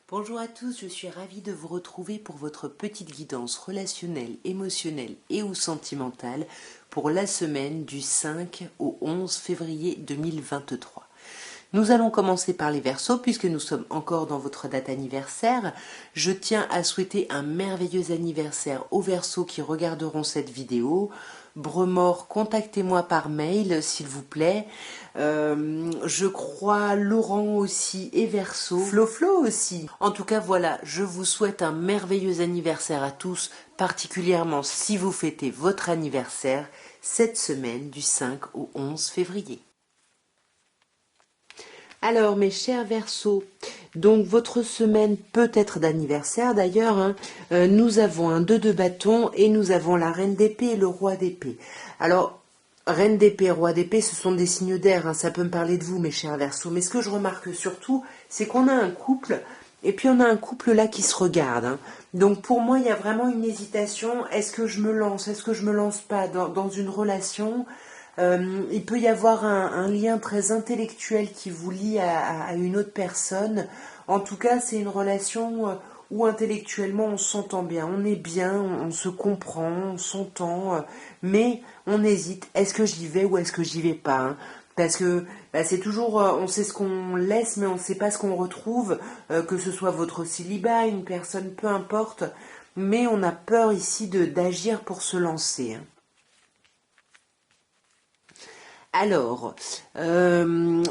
Bonjour à tous, je suis ravie de vous retrouver pour votre petite guidance relationnelle, émotionnelle et ou sentimentale pour la semaine du 5 au 11 février 2023. Nous allons commencer par les Verseaux puisque nous sommes encore dans votre date anniversaire. Je tiens à souhaiter un merveilleux anniversaire aux Verseaux qui regarderont cette vidéo. Bremort, contactez-moi par mail s'il vous plaît. Je crois Laurent aussi et Verseau. Flo aussi. En tout cas voilà, je vous souhaite un merveilleux anniversaire à tous, particulièrement si vous fêtez votre anniversaire cette semaine du 5 au 11 février. Alors mes chers Verseaux, donc votre semaine peut être d'anniversaire d'ailleurs, nous avons un 2 de bâton et nous avons la reine d'épée et le roi d'épée. Alors reine d'épée, roi d'épée, ce sont des signes d'air, ça peut me parler de vous mes chers Verseaux, mais ce que je remarque surtout, c'est qu'on a un couple et puis on a un couple là qui se regarde. Donc pour moi il y a vraiment une hésitation, est-ce que je me lance, est-ce que je me lance pas dans une relation? Il peut y avoir un lien très intellectuel qui vous lie à une autre personne. En tout cas, c'est une relation où intellectuellement on s'entend bien, on est bien, on se comprend, on s'entend, mais on hésite. Est-ce que j'y vais ou est-ce que j'y vais pas, Parce que c'est toujours, on sait ce qu'on laisse, mais on ne sait pas ce qu'on retrouve, que ce soit votre célibat, une personne, peu importe. Mais on a peur ici d'agir pour se lancer. Alors,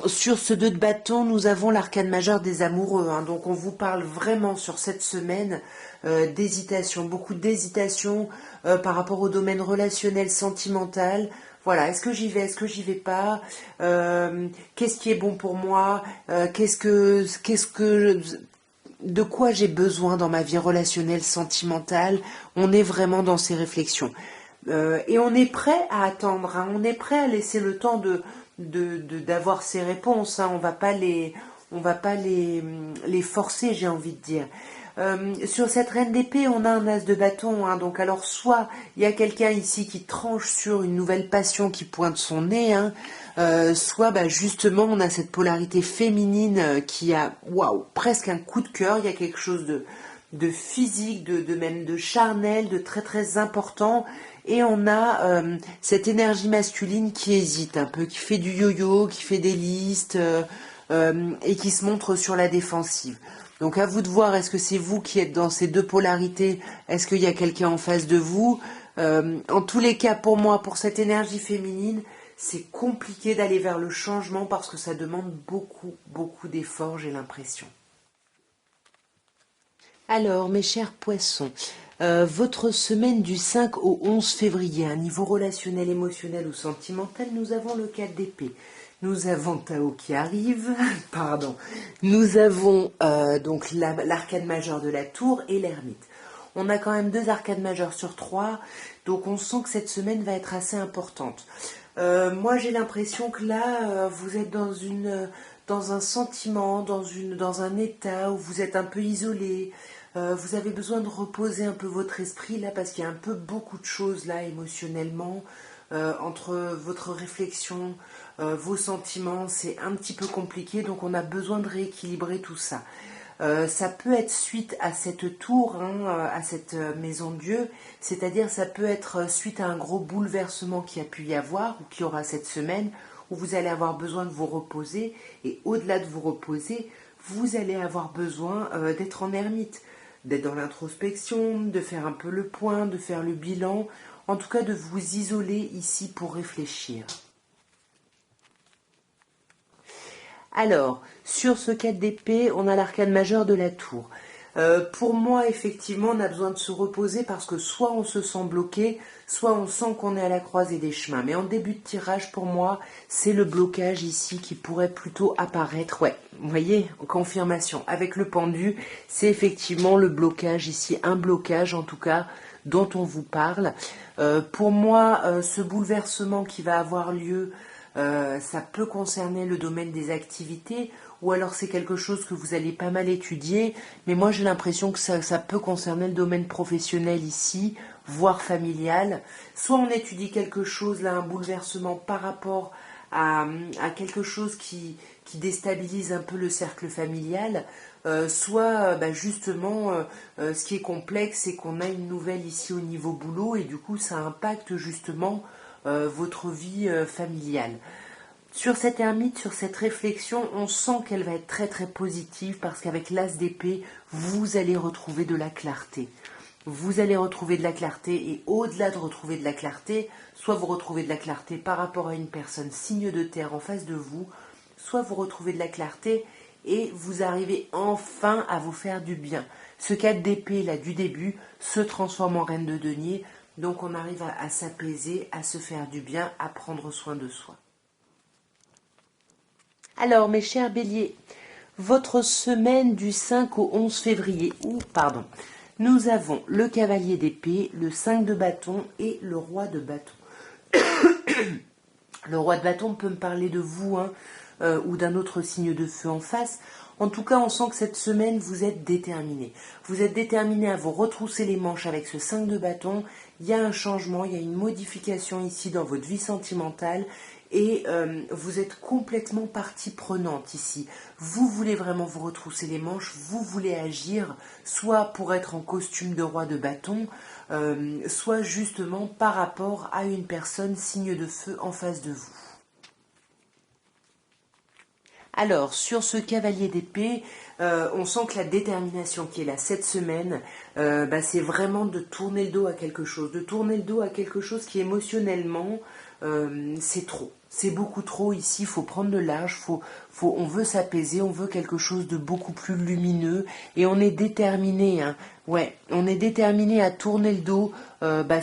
sur ce 2 de bâton, nous avons l'arcane majeur des amoureux. Donc on vous parle vraiment sur cette semaine d'hésitation, beaucoup d'hésitation par rapport au domaine relationnel, sentimental. Voilà, est-ce que j'y vais, est-ce que j'y vais pas? Qu'est-ce qui est bon pour moi? De quoi j'ai besoin dans ma vie relationnelle, sentimentale? On est vraiment dans ces réflexions. Et on est prêt à attendre, on est prêt à laisser le temps d'avoir ces réponses. On va pas les forcer, j'ai envie de dire. Sur cette reine d'épée, on a un as de bâton. Donc alors soit il y a quelqu'un ici qui tranche sur une nouvelle passion qui pointe son nez, soit justement on a cette polarité féminine qui a presque un coup de cœur. Il y a quelque chose de physique, de même de charnel, de très très important. Et on a cette énergie masculine qui hésite un peu, qui fait du yo-yo, qui fait des listes et qui se montre sur la défensive. Donc à vous de voir, est-ce que c'est vous qui êtes dans ces deux polarités? Est-ce qu'il y a quelqu'un en face de vous? En tous les cas, pour moi, pour cette énergie féminine, c'est compliqué d'aller vers le changement parce que ça demande beaucoup, beaucoup d'efforts, j'ai l'impression. Alors, mes chers poissons, votre semaine du 5 au 11 février, à niveau relationnel, émotionnel ou sentimental, nous avons le 4 d'épée. Nous avons Tao qui arrive, pardon. Nous avons donc l'arcane majeur de la tour et l'ermite. On a quand même 2 arcades majeures sur 3, donc on sent que cette semaine va être assez importante. Moi j'ai l'impression que là, vous êtes dans un sentiment, dans un état où vous êtes un peu isolé. Vous avez besoin de reposer un peu votre esprit là parce qu'il y a un peu beaucoup de choses là émotionnellement entre votre réflexion, vos sentiments, c'est un petit peu compliqué donc on a besoin de rééquilibrer tout ça. Ça peut être suite à cette tour, à cette maison de Dieu, c'est-à-dire ça peut être suite à un gros bouleversement qui a pu y avoir ou qui aura cette semaine où vous allez avoir besoin de vous reposer et au-delà de vous reposer, vous allez avoir besoin d'être en ermite, d'être dans l'introspection, de faire un peu le point, de faire le bilan, en tout cas de vous isoler ici pour réfléchir. Alors, sur ce 4 d'épée, on a l'arcane majeur de la tour. Pour moi, effectivement, on a besoin de se reposer parce que soit on se sent bloqué, soit on sent qu'on est à la croisée des chemins. Mais en début de tirage, pour moi, c'est le blocage ici qui pourrait plutôt apparaître. Ouais, vous voyez, confirmation. Avec le pendu, c'est effectivement le blocage ici, un blocage en tout cas, dont on vous parle. Pour moi, ce bouleversement qui va avoir lieu, ça peut concerner le domaine des activités ou alors c'est quelque chose que vous allez pas mal étudier, mais moi j'ai l'impression que ça peut concerner le domaine professionnel ici, voire familial. Soit on étudie quelque chose, là, un bouleversement par rapport à quelque chose qui déstabilise un peu le cercle familial, soit justement, ce qui est complexe, c'est qu'on a une nouvelle ici au niveau boulot et du coup ça impacte justement votre vie familiale. Sur cette ermite, sur cette réflexion, on sent qu'elle va être très très positive parce qu'avec l'as d'épée, vous allez retrouver de la clarté. Vous allez retrouver de la clarté et au-delà de retrouver de la clarté, soit vous retrouvez de la clarté par rapport à une personne signe de terre en face de vous, soit vous retrouvez de la clarté et vous arrivez enfin à vous faire du bien. Ce 4 d'épée là du début se transforme en reine de denier, donc on arrive à s'apaiser, à se faire du bien, à prendre soin de soi. Alors mes chers béliers, votre semaine du 5 au 11 février, nous avons le cavalier d'épée, le 5 de bâton et le roi de bâton. Le roi de bâton peut me parler de vous ou d'un autre signe de feu en face. En tout cas, on sent que cette semaine, vous êtes déterminé. Vous êtes déterminé à vous retrousser les manches avec ce 5 de bâton. Il y a un changement, il y a une modification ici dans votre vie sentimentale. Et vous êtes complètement partie prenante ici. Vous voulez vraiment vous retrousser les manches, vous voulez agir, soit pour être en costume de roi de bâton, soit justement par rapport à une personne signe de feu en face de vous. Alors, sur ce cavalier d'épée, on sent que la détermination qui est là cette semaine, c'est vraiment de tourner le dos à quelque chose, qui émotionnellement, c'est trop. C'est beaucoup trop ici, il faut prendre de l'âge, on veut s'apaiser, on veut quelque chose de beaucoup plus lumineux et on est déterminé, on est déterminé à tourner le dos,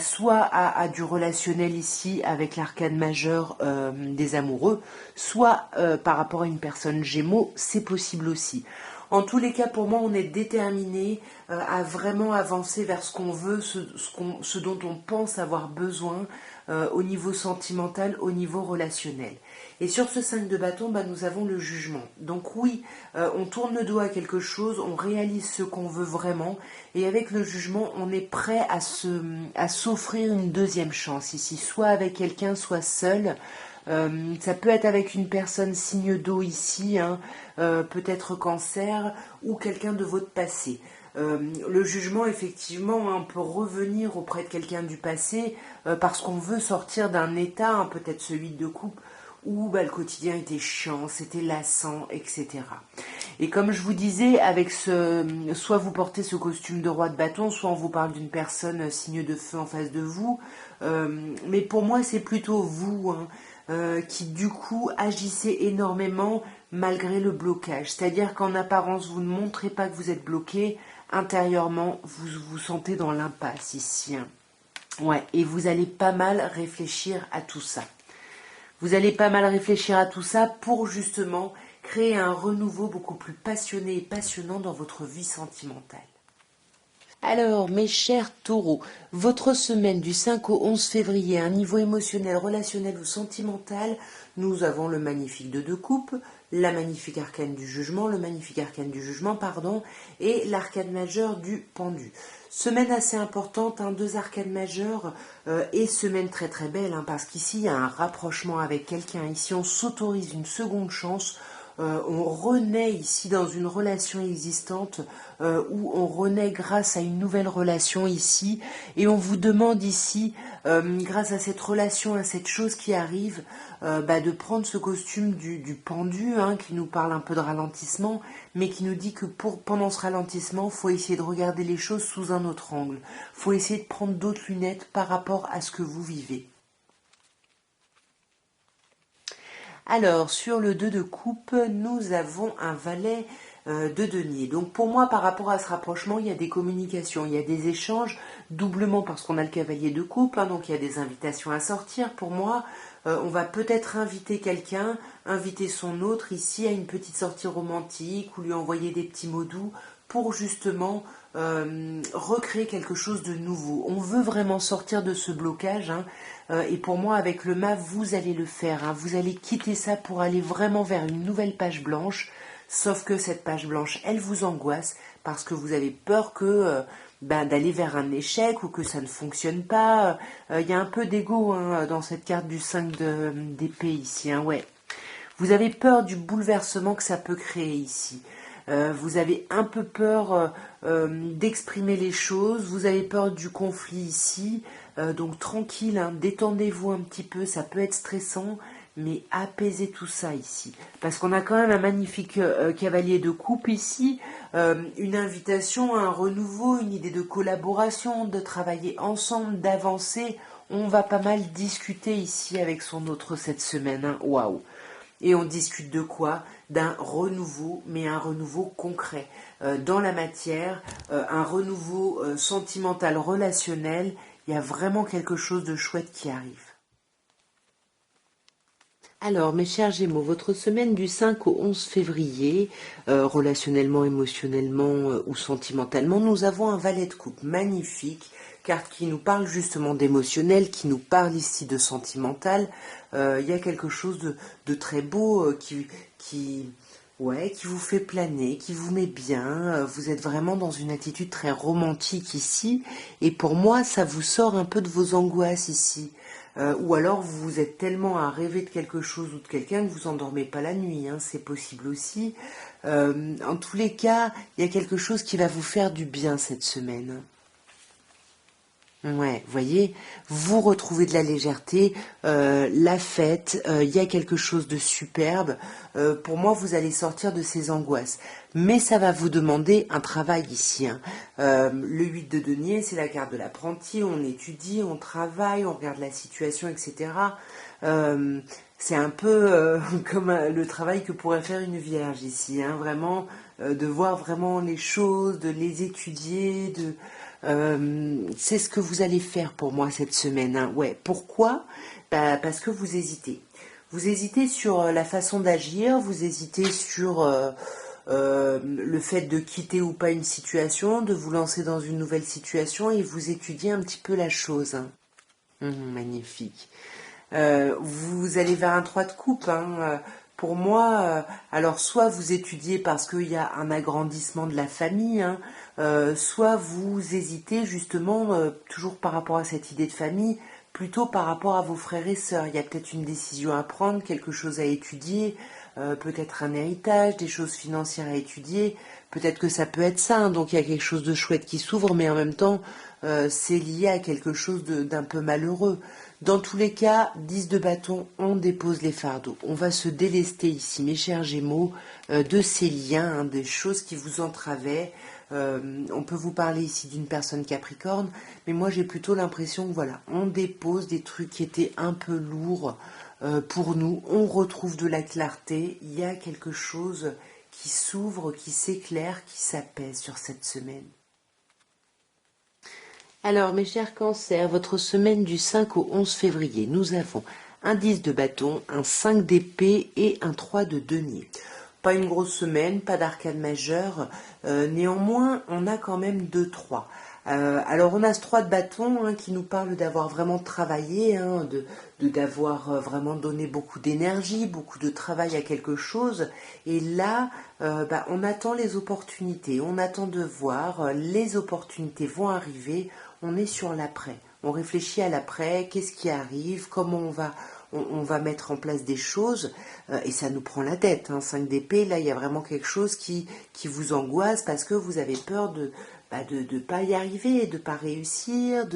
soit à du relationnel ici avec l'arcane majeur des amoureux, soit par rapport à une personne Gémeaux, c'est possible aussi. En tous les cas, pour moi, on est déterminé à vraiment avancer vers ce qu'on veut, ce dont on pense avoir besoin au niveau sentimental, au niveau relationnel. Et sur ce 5 de bâton, nous avons le jugement. Donc oui, on tourne le dos à quelque chose, on réalise ce qu'on veut vraiment, et avec le jugement, on est prêt à s'offrir une deuxième chance ici, soit avec quelqu'un, soit seul. Ça peut être avec une personne signe d'eau ici, peut-être cancer, ou quelqu'un de votre passé. Le jugement, effectivement, on peut revenir auprès de quelqu'un du passé parce qu'on veut sortir d'un état, peut-être celui de couple, où le quotidien était chiant, c'était lassant, etc. Et comme je vous disais, avec soit vous portez ce costume de roi de bâton, soit on vous parle d'une personne signe de feu en face de vous, mais pour moi c'est plutôt vous qui du coup agissez énormément malgré le blocage. C'est-à-dire qu'en apparence vous ne montrez pas que vous êtes bloqué, intérieurement vous vous sentez dans l'impasse ici. Et vous allez pas mal réfléchir à tout ça. Vous allez pas mal réfléchir à tout ça pour justement créer un renouveau beaucoup plus passionné et passionnant dans votre vie sentimentale. Alors, mes chers taureaux, votre semaine du 5 au 11 février, à un niveau émotionnel, relationnel ou sentimental, nous avons le magnifique de deux coupes, la magnifique arcane du jugement, et l'arcane majeure du pendu. Semaine assez importante, deux arcanes majeures et semaine très très belle, parce qu'ici il y a un rapprochement avec quelqu'un, ici on s'autorise une seconde chance. On renaît ici dans une relation existante où on renaît grâce à une nouvelle relation ici et on vous demande ici, grâce à cette relation, à cette chose qui arrive, de prendre ce costume du pendu qui nous parle un peu de ralentissement mais qui nous dit que pendant ce ralentissement, il faut essayer de regarder les choses sous un autre angle. Il faut essayer de prendre d'autres lunettes par rapport à ce que vous vivez. Alors, sur le 2 de coupe, nous avons un valet de denier. Donc pour moi, par rapport à ce rapprochement, il y a des communications, il y a des échanges, doublement parce qu'on a le cavalier de coupe, donc il y a des invitations à sortir. Pour moi, on va peut-être inviter quelqu'un, inviter son autre ici à une petite sortie romantique ou lui envoyer des petits mots doux pour justement recréer quelque chose de nouveau. On veut vraiment sortir de ce blocage et pour moi avec le mât vous allez le faire, vous allez quitter ça pour aller vraiment vers une nouvelle page blanche, sauf que cette page blanche elle vous angoisse parce que vous avez peur que d'aller vers un échec ou que ça ne fonctionne pas. Il y a un peu d'ego dans cette carte du 5 d'épée ici, Vous avez peur du bouleversement que ça peut créer ici. Vous avez un peu peur d'exprimer les choses, vous avez peur du conflit ici, donc tranquille, hein, détendez-vous un petit peu, ça peut être stressant, mais apaisez tout ça ici. Parce qu'on a quand même un magnifique cavalier de coupe ici, une invitation à un renouveau, une idée de collaboration, de travailler ensemble, d'avancer. On va pas mal discuter ici avec son autre cette semaine, hein. Waouh! Et on discute de quoi? D'un renouveau, mais un renouveau concret. Dans la matière, un renouveau sentimental, relationnel, il y a vraiment quelque chose de chouette qui arrive. Alors, mes chers Gémeaux, votre semaine du 5 au 11 février, relationnellement, émotionnellement ou sentimentalement, nous avons un valet de coupe magnifique, carte qui nous parle justement d'émotionnel, qui nous parle ici de sentimental. Il y a quelque chose de très beau ouais, qui vous fait planer, qui vous met bien. Vous êtes vraiment dans une attitude très romantique ici. Et pour moi, ça vous sort un peu de vos angoisses ici. Ou alors vous êtes tellement à rêver de quelque chose ou de quelqu'un que vous endormez pas la nuit, hein, c'est possible aussi. En tous les cas, il y a quelque chose qui va vous faire du bien cette semaine. Ouais, voyez, vous retrouvez de la légèreté, la fête, il y a quelque chose de superbe. Pour moi, vous allez sortir de ces angoisses. Mais ça va vous demander un travail ici, hein. Le 8 de denier, c'est la carte de l'apprenti, on étudie, on travaille, on regarde la situation, etc. C'est un peu comme le travail que pourrait faire une vierge ici, hein, vraiment, de voir vraiment les choses, de les étudier, c'est ce que vous allez faire pour moi cette semaine, hein. Ouais, pourquoi? Bah, parce que vous hésitez. Vous hésitez sur la façon d'agir, vous hésitez sur le fait de quitter ou pas une situation, de vous lancer dans une nouvelle situation et vous étudiez un petit peu la chose, hein. Magnifique. Vous allez vers un 3 de coupe, hein. Pour moi, alors soit vous étudiez parce qu'il y a un agrandissement de la famille, hein, soit vous hésitez justement, toujours par rapport à cette idée de famille, plutôt par rapport à vos frères et sœurs. Il y a peut-être une décision à prendre, quelque chose à étudier, peut-être un héritage, des choses financières à étudier. Peut-être que ça peut être ça, hein. Donc il y a quelque chose de chouette qui s'ouvre, mais en même temps, c'est lié à quelque chose d'un peu malheureux. Dans tous les cas, 10 de bâton, on dépose les fardeaux. On va se délester ici, mes chers Gémeaux, de ces liens, hein, des choses qui vous entravaient. On peut vous parler ici d'une personne Capricorne, mais moi j'ai plutôt l'impression que voilà, on dépose des trucs qui étaient un peu lourds pour nous. On retrouve de la clarté. Il y a quelque chose qui s'ouvre, qui s'éclaire, qui s'apaise sur cette semaine. Alors, mes chers cancers, votre semaine du 5 au 11 février, nous avons un 10 de bâton, un 5 d'épée et un 3 de denier. Pas une grosse semaine, pas d'arcane majeur, néanmoins, on a quand même 2-3. Alors, on a ce 3 de bâton, hein, qui nous parle d'avoir vraiment travaillé, hein, d'avoir vraiment donné beaucoup d'énergie, beaucoup de travail à quelque chose. Et là, on attend les opportunités, on attend de voir, les opportunités vont arriver. On est sur l'après. On réfléchit à l'après, qu'est-ce qui arrive, comment on va mettre en place des choses, et ça nous prend la tête, hein. 5 d'épée, là, il y a vraiment quelque chose qui vous angoisse parce que vous avez peur de pas y arriver, de pas réussir,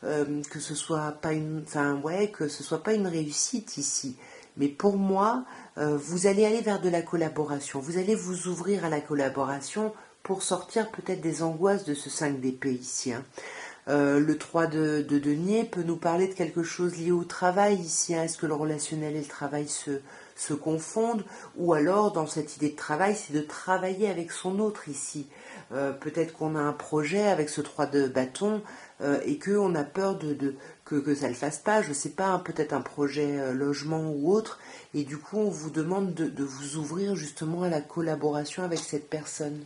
que ce soit pas que ce soit pas une réussite ici. Mais pour moi, vous allez aller vers de la collaboration. Vous allez vous ouvrir à la collaboration pour sortir peut-être des angoisses de ce 5 d'épée ici, hein. Le 3 de denier peut nous parler de quelque chose lié au travail ici, hein. Est-ce que le relationnel et le travail se confondent? Ou alors, dans cette idée de travail, c'est de travailler avec son autre ici. Peut-être qu'on a un projet avec ce 3 de bâton et qu'on a peur que ça ne le fasse pas. Je ne sais pas, hein, peut-être un projet logement ou autre. Et du coup, on vous demande de vous ouvrir justement à la collaboration avec cette personne.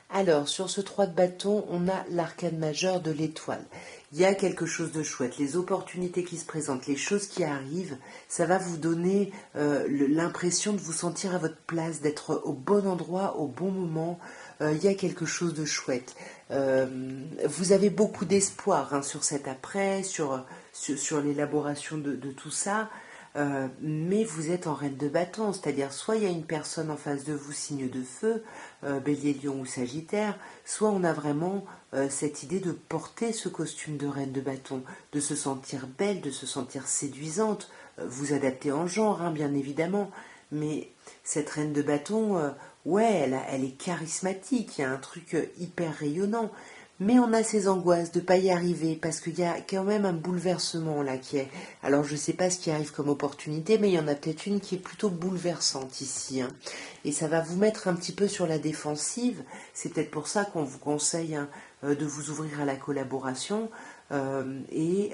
Alors, sur ce 3 de bâton, on a l'arcane majeur de l'étoile. Il y a quelque chose de chouette. Les opportunités qui se présentent, les choses qui arrivent, ça va vous donner l'impression de vous sentir à votre place, d'être au bon endroit, au bon moment. Il y a quelque chose de chouette. Vous avez beaucoup d'espoir, hein, sur cet après, sur l'élaboration de tout ça. mais vous êtes en reine de bâton, c'est-à-dire soit il y a une personne en face de vous, signe de feu, bélier, lion ou sagittaire, soit on a vraiment cette idée de porter ce costume de reine de bâton, de se sentir belle, de se sentir séduisante, vous adapter en genre, hein, bien évidemment, mais cette reine de bâton, ouais, elle est charismatique, il y a un truc hyper rayonnant, mais on a ces angoisses de ne pas y arriver, parce qu'il y a quand même un bouleversement là qui est... Alors je ne sais pas ce qui arrive comme opportunité, mais il y en a peut-être une qui est plutôt bouleversante ici, hein. Et ça va vous mettre un petit peu sur la défensive, c'est peut-être pour ça qu'on vous conseille, hein, de vous ouvrir à la collaboration, et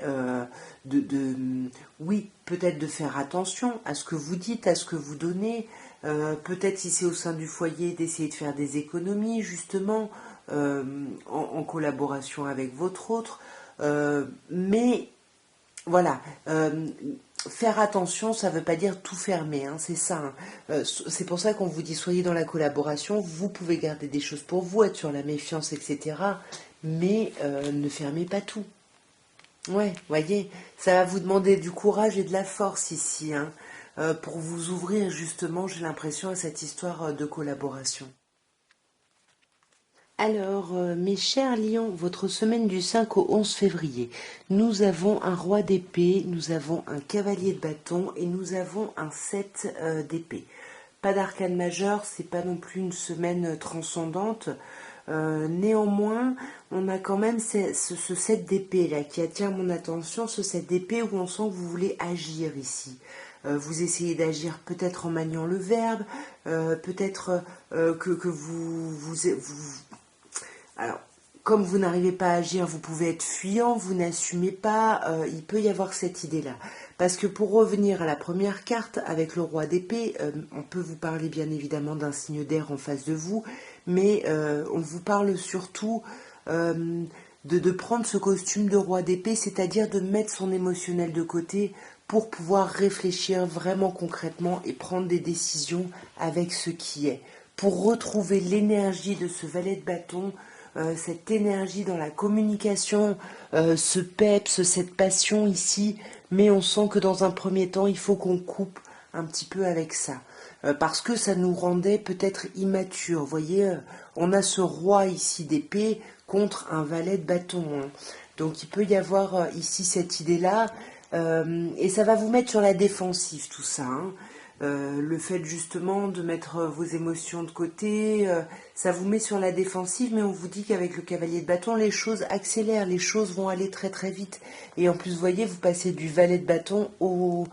oui, peut-être de faire attention à ce que vous dites, à ce que vous donnez, peut-être si c'est au sein du foyer, d'essayer de faire des économies, justement, en collaboration avec votre autre. Mais voilà, faire attention, ça ne veut pas dire tout fermer, hein, c'est ça, hein. C'est pour ça qu'on vous dit soyez dans la collaboration, vous pouvez garder des choses pour vous, être sur la méfiance, etc. Mais ne fermez pas tout. Ouais, voyez, ça va vous demander du courage et de la force ici, hein, pour vous ouvrir justement, j'ai l'impression, à cette histoire de collaboration. Alors, mes chers lions, votre semaine du 5 au 11 février, nous avons un roi d'épée, nous avons un cavalier de bâton et nous avons un 7 d'épée. Pas d'arcane majeur, c'est pas non plus une semaine transcendante. Néanmoins, on a quand même ce 7 d'épée là qui attire mon attention, ce 7 d'épée où on sent que vous voulez agir ici. Vous essayez d'agir peut-être en maniant le verbe, peut-être que alors, comme vous n'arrivez pas à agir, vous pouvez être fuyant, vous n'assumez pas, il peut y avoir cette idée-là. Parce que pour revenir à la première carte, avec le roi d'épée, on peut vous parler bien évidemment d'un signe d'air en face de vous, mais on vous parle surtout de prendre ce costume de roi d'épée, c'est-à-dire de mettre son émotionnel de côté pour pouvoir réfléchir vraiment concrètement et prendre des décisions avec ce qui est. Pour retrouver l'énergie de ce valet de bâton, cette énergie dans la communication, ce peps, cette passion ici, mais on sent que dans un premier temps, il faut qu'on coupe un petit peu avec ça. Parce que ça nous rendait peut-être immatures. Vous voyez, on a ce roi ici d'épée contre un valet de bâton, hein. Donc il peut y avoir ici cette idée-là, et ça va vous mettre sur la défensive tout ça, hein. Le fait justement de mettre vos émotions de côté, ça vous met sur la défensive, mais on vous dit qu'avec le cavalier de bâton, les choses accélèrent, les choses vont aller très très vite. Et en plus, vous voyez, vous passez du valet de bâton au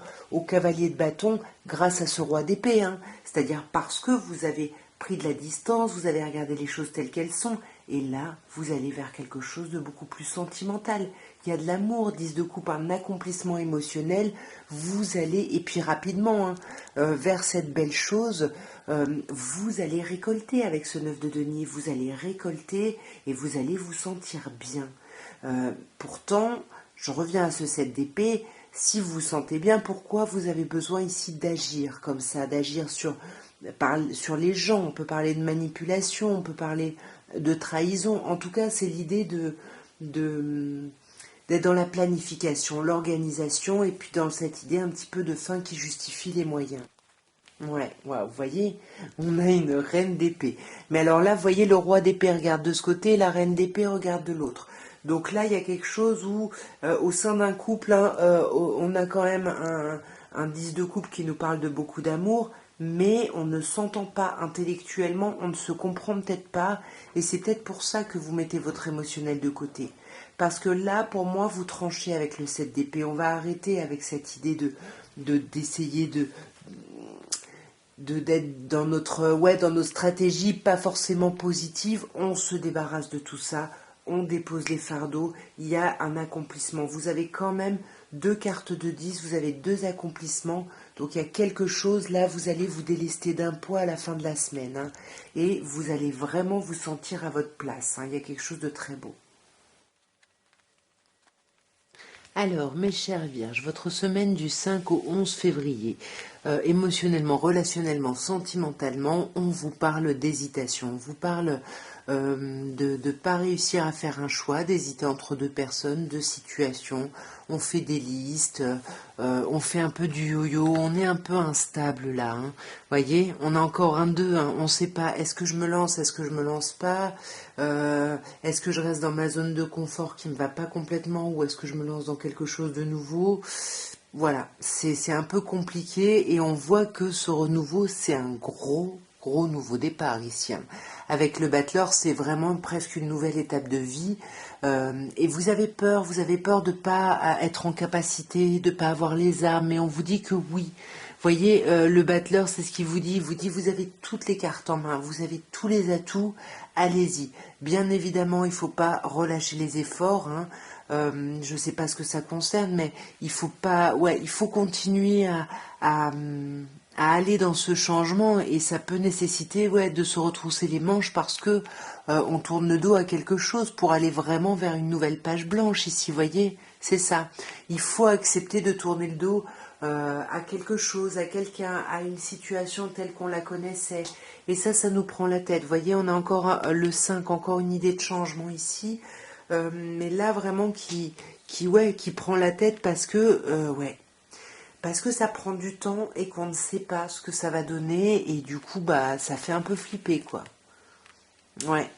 cavalier de bâton grâce à ce roi d'épée, hein. C'est-à-dire parce que vous avez pris de la distance, vous avez regardé les choses telles qu'elles sont, et là, vous allez vers quelque chose de beaucoup plus sentimental. Il y a de l'amour, 10 de coupe, un accomplissement émotionnel, vous allez, et puis rapidement, hein, vers cette belle chose, vous allez récolter avec ce 9 de denier, vous allez récolter et vous allez vous sentir bien. Pourtant, je reviens à ce 7 d'épée, si vous vous sentez bien, pourquoi vous avez besoin ici d'agir comme ça, d'agir sur les gens, on peut parler de manipulation, on peut parler de trahison, en tout cas c'est l'idée d'être dans la planification, l'organisation, et puis dans cette idée un petit peu de fin qui justifie les moyens. Ouais, vous voyez, on a une reine d'épée. Mais alors là, vous voyez, le roi d'épée regarde de ce côté, la reine d'épée regarde de l'autre. Donc là, il y a quelque chose où, au sein d'un couple, hein, on a quand même un 10 de couple qui nous parle de beaucoup d'amour, mais on ne s'entend pas intellectuellement, on ne se comprend peut-être pas, et c'est peut-être pour ça que vous mettez votre émotionnel de côté. Parce que là, pour moi, vous tranchez avec le 7 d'épée. On va arrêter avec cette idée d'essayer d'être dans dans nos stratégies pas forcément positives. On se débarrasse de tout ça, on dépose les fardeaux, il y a un accomplissement. Vous avez quand même 2 cartes de 10, vous avez 2 accomplissements, donc il y a quelque chose, là vous allez vous délester d'un poids à la fin de la semaine, hein, et vous allez vraiment vous sentir à votre place, hein, il y a quelque chose de très beau. Alors, mes chères vierges, votre semaine du 5 au 11 février. émotionnellement, relationnellement, sentimentalement, on vous parle d'hésitation, on vous parle de ne pas réussir à faire un choix, d'hésiter entre deux personnes, deux situations, on fait des listes, on fait un peu du yo-yo, on est un peu instable là, hein. Voyez, on a encore un 2, hein, on ne sait pas, est-ce que je me lance, est-ce que je me lance pas, est-ce que je reste dans ma zone de confort qui ne me va pas complètement, ou est-ce que je me lance dans quelque chose de nouveau? Voilà, c'est un peu compliqué et on voit que ce renouveau, c'est un gros nouveau départ ici, hein. Avec le battleur, c'est vraiment presque une nouvelle étape de vie. Et vous avez peur de pas être en capacité, de pas avoir les armes, mais on vous dit que oui. Voyez, le battleur, c'est ce qu'il vous dit. Il vous dit, vous avez toutes les cartes en main, vous avez tous les atouts, allez-y. Bien évidemment, il faut pas relâcher les efforts, hein. Je ne sais pas ce que ça concerne, mais il faut pas, ouais, il faut continuer à, à aller dans ce changement et ça peut nécessiter, ouais, de se retrousser les manches parce que on tourne le dos à quelque chose pour aller vraiment vers une nouvelle page blanche ici, voyez, c'est ça. Il faut accepter de tourner le dos à quelque chose, à quelqu'un, à une situation telle qu'on la connaissait. Et ça nous prend la tête. Voyez, on a encore le 5, encore une idée de changement ici. Mais là vraiment qui prend la tête parce que parce que ça prend du temps et qu'on ne sait pas ce que ça va donner et du coup bah ça fait un peu flipper quoi. Ouais.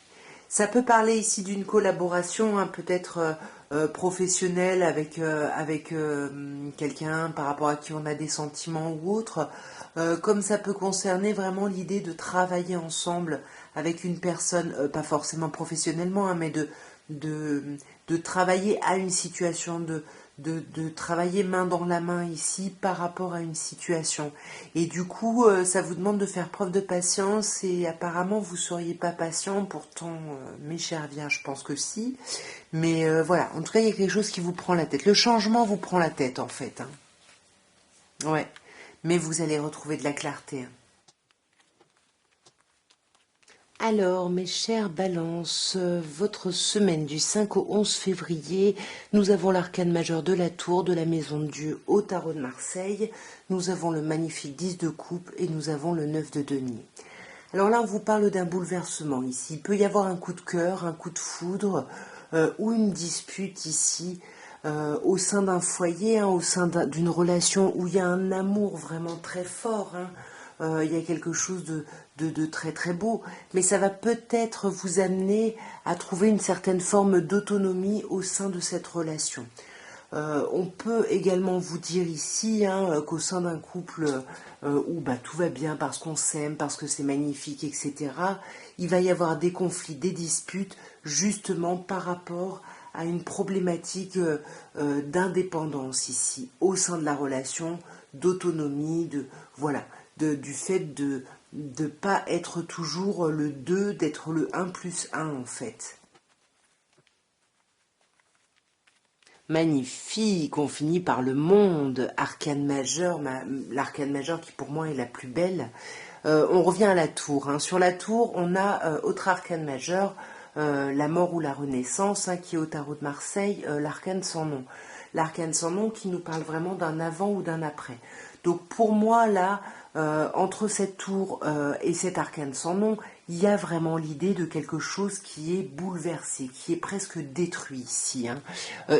Ça peut parler ici d'une collaboration, hein, peut-être professionnelle avec quelqu'un par rapport à qui on a des sentiments ou autre, comme ça peut concerner vraiment l'idée de travailler ensemble avec une personne, pas forcément professionnellement, hein, mais de, de travailler à une situation, de travailler main dans la main ici par rapport à une situation. Et du coup, ça vous demande de faire preuve de patience et apparemment vous ne seriez pas patient, pourtant mes chers vierges, je pense que si. Mais voilà, en tout cas, il y a quelque chose qui vous prend la tête. Le changement vous prend la tête en fait, hein. Ouais, mais vous allez retrouver de la clarté, hein. Alors, mes chères balances, votre semaine du 5 au 11 février, nous avons l'arcane majeur de la tour, de la maison de Dieu au tarot de Marseille, nous avons le magnifique 10 de coupe et nous avons le 9 de denier. Alors là, on vous parle d'un bouleversement ici. Il peut y avoir un coup de cœur, un coup de foudre ou une dispute ici au sein d'un foyer, hein, au sein d'une relation où il y a un amour vraiment très fort, hein. Il y a quelque chose de très très beau, mais ça va peut-être vous amener à trouver une certaine forme d'autonomie au sein de cette relation. On peut également vous dire ici, hein, qu'au sein d'un couple où bah, tout va bien parce qu'on s'aime, parce que c'est magnifique, etc., il va y avoir des conflits, des disputes, justement par rapport à une problématique d'indépendance ici, au sein de la relation, d'autonomie, voilà, du fait de ne pas être toujours le 2, d'être le 1 plus 1 en fait. Magnifique, on finit par le monde, arcane majeur, l'arcane majeur qui pour moi est la plus belle. On revient à la tour, hein. Sur la tour, on a autre arcane majeur, la mort ou la renaissance, hein, qui est au tarot de Marseille, l'arcane sans nom. L'arcane sans nom qui nous parle vraiment d'un avant ou d'un après. Donc pour moi, là, entre cette tour et cet arcane sans nom, il y a vraiment l'idée de quelque chose qui est bouleversé, qui est presque détruit ici, hein.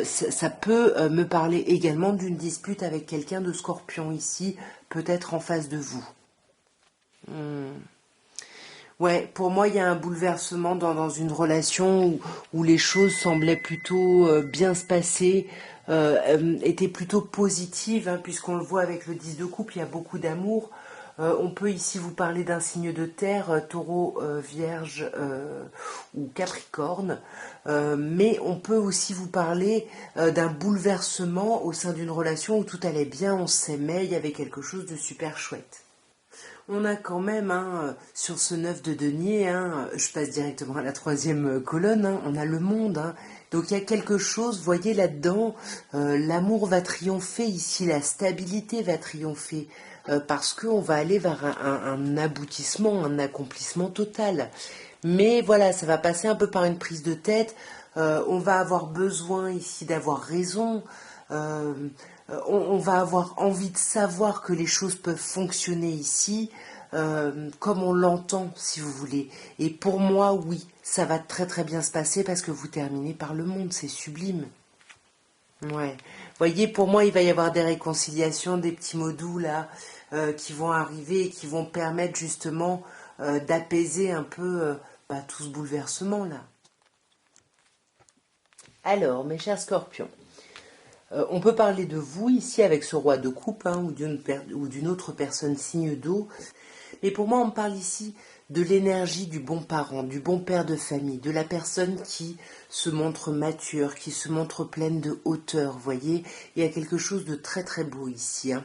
Ça peut me parler également d'une dispute avec quelqu'un de Scorpion ici, peut-être en face de vous. Ouais, pour moi, il y a un bouleversement dans une relation où les choses semblaient plutôt bien se passer, étaient plutôt positives, hein, puisqu'on le voit avec le 10 de coupe, il y a beaucoup d'amour. On peut ici vous parler d'un signe de terre, taureau, vierge ou capricorne, mais on peut aussi vous parler d'un bouleversement au sein d'une relation où tout allait bien, on s'aimait, il y avait quelque chose de super chouette. On a quand même, hein, sur ce 9 de denier, hein, je passe directement à la troisième colonne, hein, on a le monde, hein. Donc il y a quelque chose, voyez là-dedans, l'amour va triompher ici, la stabilité va triompher, parce qu'on va aller vers un aboutissement, un accomplissement total. Mais voilà, ça va passer un peu par une prise de tête, on va avoir besoin ici d'avoir raison, euh, on va avoir envie de savoir que les choses peuvent fonctionner ici, comme on l'entend, si vous voulez. Et pour moi, oui, ça va très très bien se passer parce que vous terminez par le monde, c'est sublime. Ouais. Voyez, pour moi, il va y avoir des réconciliations, des petits mots doux là, qui vont arriver et qui vont permettre justement d'apaiser un peu tout ce bouleversement là. Alors, mes chers scorpions, on peut parler de vous ici avec ce roi de coupe hein, ou d'une autre personne signe d'eau. Mais pour moi, on parle ici de l'énergie du bon parent, du bon père de famille, de la personne qui se montre mature, qui se montre pleine de hauteur, voyez. Il y a quelque chose de très très beau ici. Hein.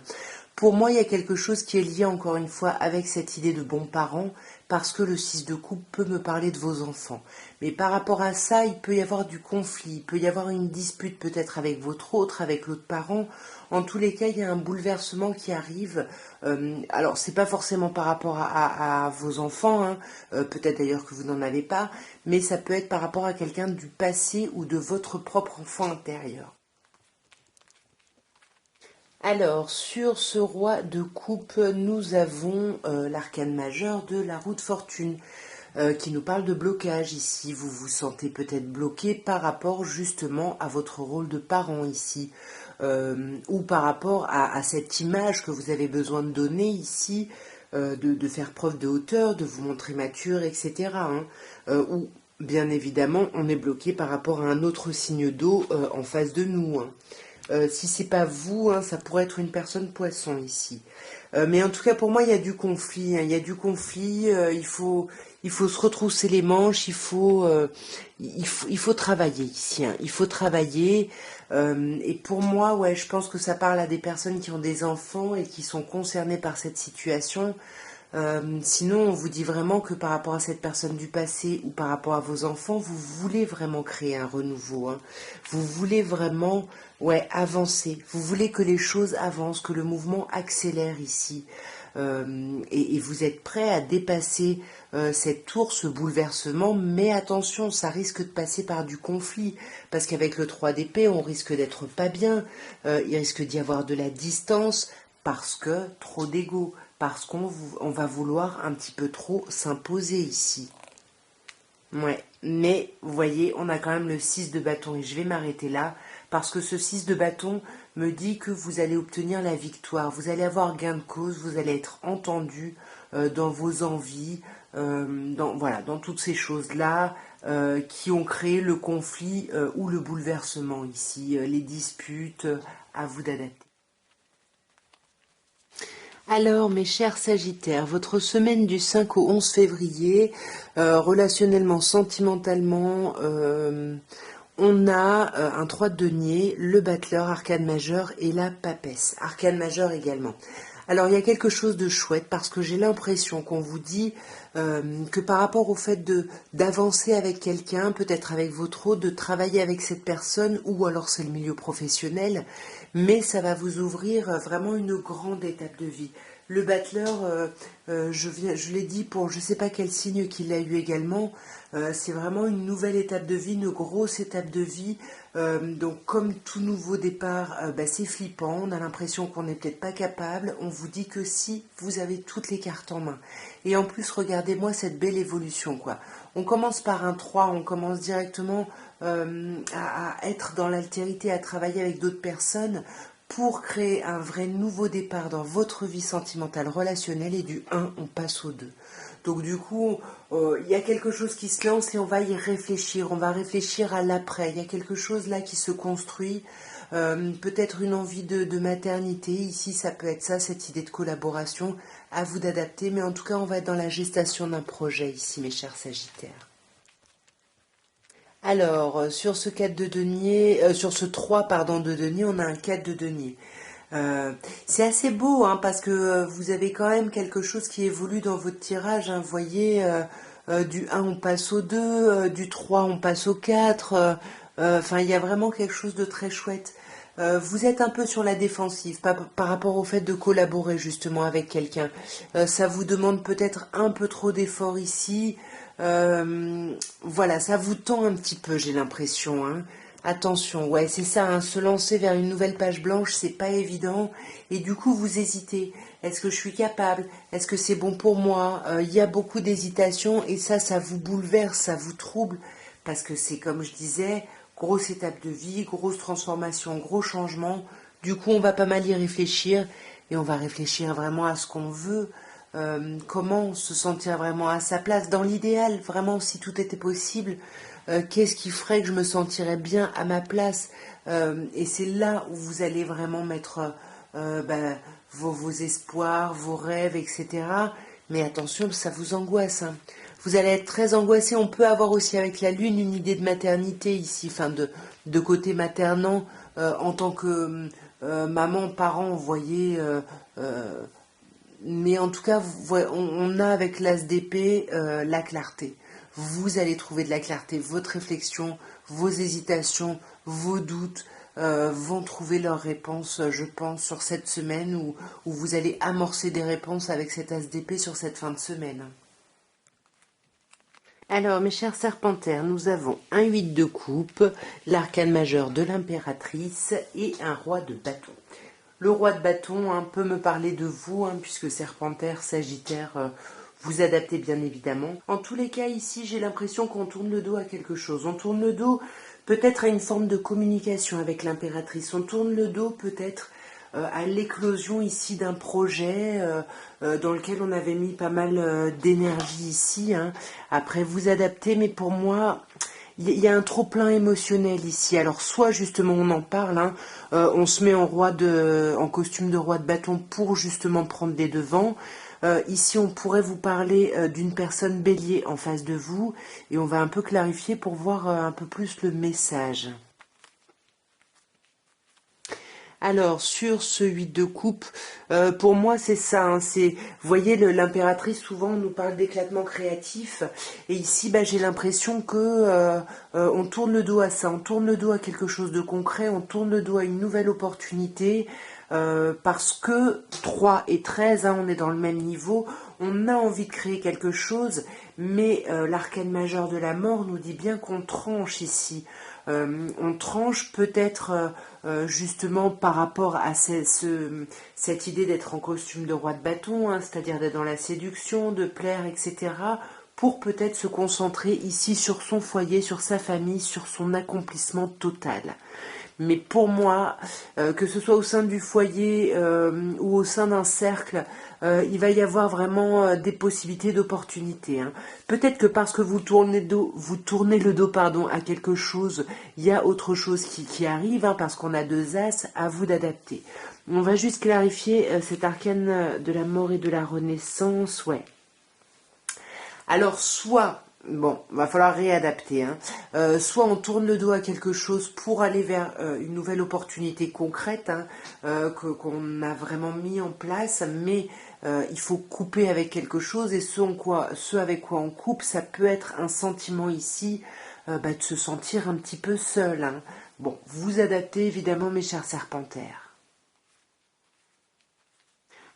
Pour moi, il y a quelque chose qui est lié encore une fois avec cette idée de bon parent, parce que le 6 de coupe peut me parler de vos enfants. Mais par rapport à ça, il peut y avoir du conflit, il peut y avoir une dispute peut-être avec votre autre, avec l'autre parent. En tous les cas, il y a un bouleversement qui arrive. Alors, c'est pas forcément par rapport à vos enfants, hein, peut-être d'ailleurs que vous n'en avez pas, mais ça peut être par rapport à quelqu'un du passé ou de votre propre enfant intérieur. Alors, sur ce roi de coupe, nous avons l'arcane majeur de la roue de fortune qui nous parle de blocage ici. Vous vous sentez peut-être bloqué par rapport justement à votre rôle de parent ici, ou par rapport à cette image que vous avez besoin de donner ici, de faire preuve de hauteur, de vous montrer mature, etc. Hein, ou bien évidemment, on est bloqué par rapport à un autre signe d'eau en face de nous. Hein. Si c'est pas vous, hein, ça pourrait être une personne poisson ici. Mais en tout cas, pour moi, il y a du conflit. Hein, il y a du conflit. Il faut se retrousser les manches. Il faut travailler ici. Hein, il faut travailler. Et pour moi, ouais, je pense que ça parle à des personnes qui ont des enfants et qui sont concernées par cette situation. Sinon, on vous dit vraiment que par rapport à cette personne du passé ou par rapport à vos enfants, vous voulez vraiment créer un renouveau. Hein. Vous voulez vraiment, ouais, avancer. Vous voulez que les choses avancent, que le mouvement accélère ici. Et vous êtes prêt à dépasser cette tour, ce bouleversement, mais attention, ça risque de passer par du conflit, parce qu'avec le 3 d'épée, on risque d'être pas bien, il risque d'y avoir de la distance, parce que trop d'ego, parce qu'on va vouloir un petit peu trop s'imposer ici. Ouais, mais vous voyez, on a quand même le 6 de bâton et je vais m'arrêter là parce que ce 6 de bâton me dit que vous allez obtenir la victoire, vous allez avoir gain de cause, vous allez être entendu dans vos envies, voilà, dans toutes ces choses-là qui ont créé le conflit ou le bouleversement ici, les disputes, à vous d'adapter. Alors, mes chers Sagittaires, votre semaine du 5 au 11 février, relationnellement, sentimentalement, on a un 3 de denier, le battleur, arcane majeur et la papesse, arcane majeur également. Alors, il y a quelque chose de chouette parce que j'ai l'impression qu'on vous dit que par rapport au fait d'avancer avec quelqu'un, peut-être avec votre autre, de travailler avec cette personne, ou alors c'est le milieu professionnel, mais ça va vous ouvrir vraiment une grande étape de vie. Le battleur, je l'ai dit pour je ne sais pas quel signe qu'il a eu également, c'est vraiment une nouvelle étape de vie, une grosse étape de vie. Donc comme tout nouveau départ, c'est flippant, on a l'impression qu'on n'est peut-être pas capable, on vous dit que si, vous avez toutes les cartes en main. Et en plus, regardez-moi cette belle évolution, quoi. On commence par un 3, on commence directement à être dans l'altérité, à travailler avec d'autres personnes pour créer un vrai nouveau départ dans votre vie sentimentale relationnelle, et du 1, on passe au 2. Donc du coup, il y a quelque chose qui se lance et on va y réfléchir, on va réfléchir à l'après. Il y a quelque chose là qui se construit, peut-être une envie de maternité. Ici, ça peut être ça, cette idée de collaboration, à vous d'adapter. Mais en tout cas, on va être dans la gestation d'un projet ici, mes chers Sagittaires. Alors, sur ce 4 de denier, sur ce 3 pardon, de denier, on a un 4 de denier. C'est assez beau hein, parce que vous avez quand même quelque chose qui évolue dans votre tirage. Hein, vous voyez, du 1 on passe au 2, du 3 on passe au 4. Enfin, il y a vraiment quelque chose de très chouette. Vous êtes un peu sur la défensive par rapport au fait de collaborer justement avec quelqu'un. Ça vous demande peut-être un peu trop d'efforts ici. Voilà, ça vous tend un petit peu, j'ai l'impression. Hein. Attention, ouais, c'est ça, hein, se lancer vers une nouvelle page blanche, c'est pas évident. Et du coup, vous hésitez. Est-ce que je suis capable? Est-ce que c'est bon pour moi? Il y a beaucoup d'hésitation et ça vous bouleverse, ça vous trouble. Parce que c'est, comme je disais, grosse étape de vie, grosse transformation, gros changement. Du coup, on va pas mal y réfléchir et on va réfléchir vraiment à ce qu'on veut. Comment se sentir vraiment à sa place. Dans l'idéal, vraiment, si tout était possible, qu'est-ce qui ferait que je me sentirais bien à ma place. Et c'est là où vous allez vraiment mettre vos espoirs, vos rêves, etc. Mais attention, ça vous angoisse, hein. Vous allez être très angoissé. On peut avoir aussi avec la Lune une idée de maternité ici, enfin de côté maternant, en tant que maman, parent, vous voyez. Mais en tout cas, on a avec l'As d'épée la clarté. Vous allez trouver de la clarté. Votre réflexion, vos hésitations, vos doutes vont trouver leurs réponses, je pense, sur cette semaine où vous allez amorcer des réponses avec cet As d'épée sur cette fin de semaine. Alors, mes chers serpentaires, nous avons un 8 de coupe, l'arcane majeur de l'impératrice et un roi de bâton. Le roi de bâton peut me parler de vous, puisque serpentaire, sagittaire, vous adaptez bien évidemment. En tous les cas, ici, j'ai l'impression qu'on tourne le dos à quelque chose. On tourne le dos peut-être à une forme de communication avec l'impératrice. On tourne le dos peut-être à l'éclosion ici d'un projet dans lequel on avait mis pas mal d'énergie ici. Après, vous adaptez, mais pour moi, il y a un trop-plein émotionnel ici. Alors, soit justement on en parle, on se met en costume de roi de bâton pour justement prendre des devants. Ici, on pourrait vous parler d'une personne bélier en face de vous et on va un peu clarifier pour voir un peu plus le message. Alors, sur ce 8 de coupe, pour moi, c'est ça. Vous voyez, l'impératrice, souvent, nous parle d'éclatement créatif. Et ici, j'ai l'impression que on tourne le dos à ça. On tourne le dos à quelque chose de concret. On tourne le dos à une nouvelle opportunité. Parce que 3 et 13, on est dans le même niveau. On a envie de créer quelque chose. Mais l'arcane majeur de la mort nous dit bien qu'on tranche ici. On tranche peut-être justement par rapport à cette idée d'être en costume de roi de bâton, c'est-à-dire d'être dans la séduction, de plaire, etc., pour peut-être se concentrer ici sur son foyer, sur sa famille, sur son accomplissement total. Mais pour moi, que ce soit au sein du foyer ou au sein d'un cercle, il va y avoir vraiment des possibilités d'opportunités. Peut-être que parce que vous tournez le dos à quelque chose, il y a autre chose qui arrive, parce qu'on a 2 as, à vous d'adapter. On va juste clarifier cet arcane de la mort et de la renaissance, ouais. Alors, soit... Bon, va falloir réadapter. Soit on tourne le dos à quelque chose pour aller vers une nouvelle opportunité concrète qu'on a vraiment mis en place, mais il faut couper avec quelque chose et ce avec quoi on coupe, ça peut être un sentiment ici de se sentir un petit peu seul. Bon, vous adaptez évidemment, mes chers serpentaires.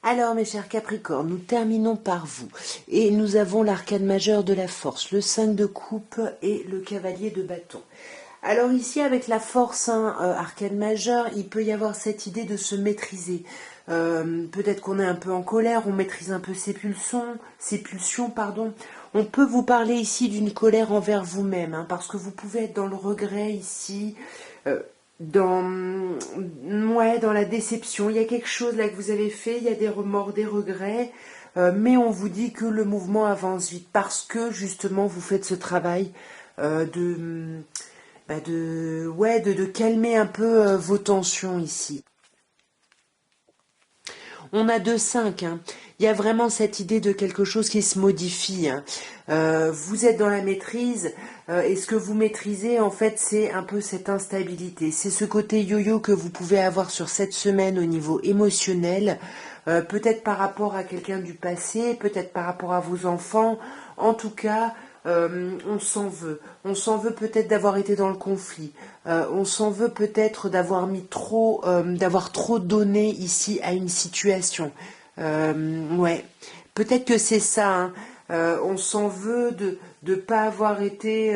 Alors, mes chers Capricornes, nous terminons par vous. Et nous avons l'arcane majeur de la force, le 5 de coupe et le cavalier de bâton. Alors ici, avec la force, arcane majeur, il peut y avoir cette idée de se maîtriser. Peut-être qu'on est un peu en colère, on maîtrise un peu ses pulsions. On peut vous parler ici d'une colère envers vous-même, parce que vous pouvez être dans le regret ici, dans la déception. Il y a quelque chose là que vous avez fait, il y a des remords, des regrets, mais on vous dit que le mouvement avance vite parce que justement vous faites ce travail de calmer un peu vos tensions ici. On a 2-5, Il y a vraiment cette idée de quelque chose qui se modifie. Vous êtes dans la maîtrise et ce que vous maîtrisez, en fait, c'est un peu cette instabilité. C'est ce côté yo-yo que vous pouvez avoir sur cette semaine au niveau émotionnel, peut-être par rapport à quelqu'un du passé, peut-être par rapport à vos enfants. En tout cas, on s'en veut. On s'en veut peut-être d'avoir été dans le conflit. On s'en veut peut-être d'avoir d'avoir trop donné ici à une situation. Ouais, peut-être que c'est ça. On s'en veut de ne pas avoir été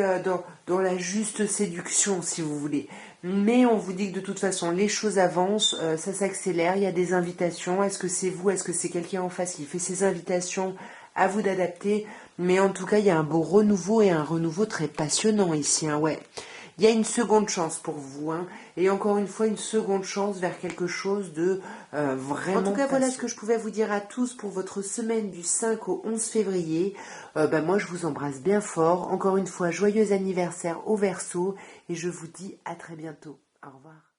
dans la juste séduction, si vous voulez. Mais on vous dit que de toute façon, les choses avancent, ça s'accélère, il y a des invitations. Est-ce que c'est vous, est-ce que c'est quelqu'un en face qui fait ces invitations? À vous d'adapter. Mais en tout cas, il y a un beau renouveau et un renouveau très passionnant ici, hein, ouais. Il y a une seconde chance pour vous, hein, et encore une fois, une seconde chance vers quelque chose de vraiment. En tout cas, voilà ce que je pouvais vous dire à tous pour votre semaine du 5 au 11 février. Moi, je vous embrasse bien fort. Encore une fois, joyeux anniversaire au Verseau, et je vous dis à très bientôt. Au revoir.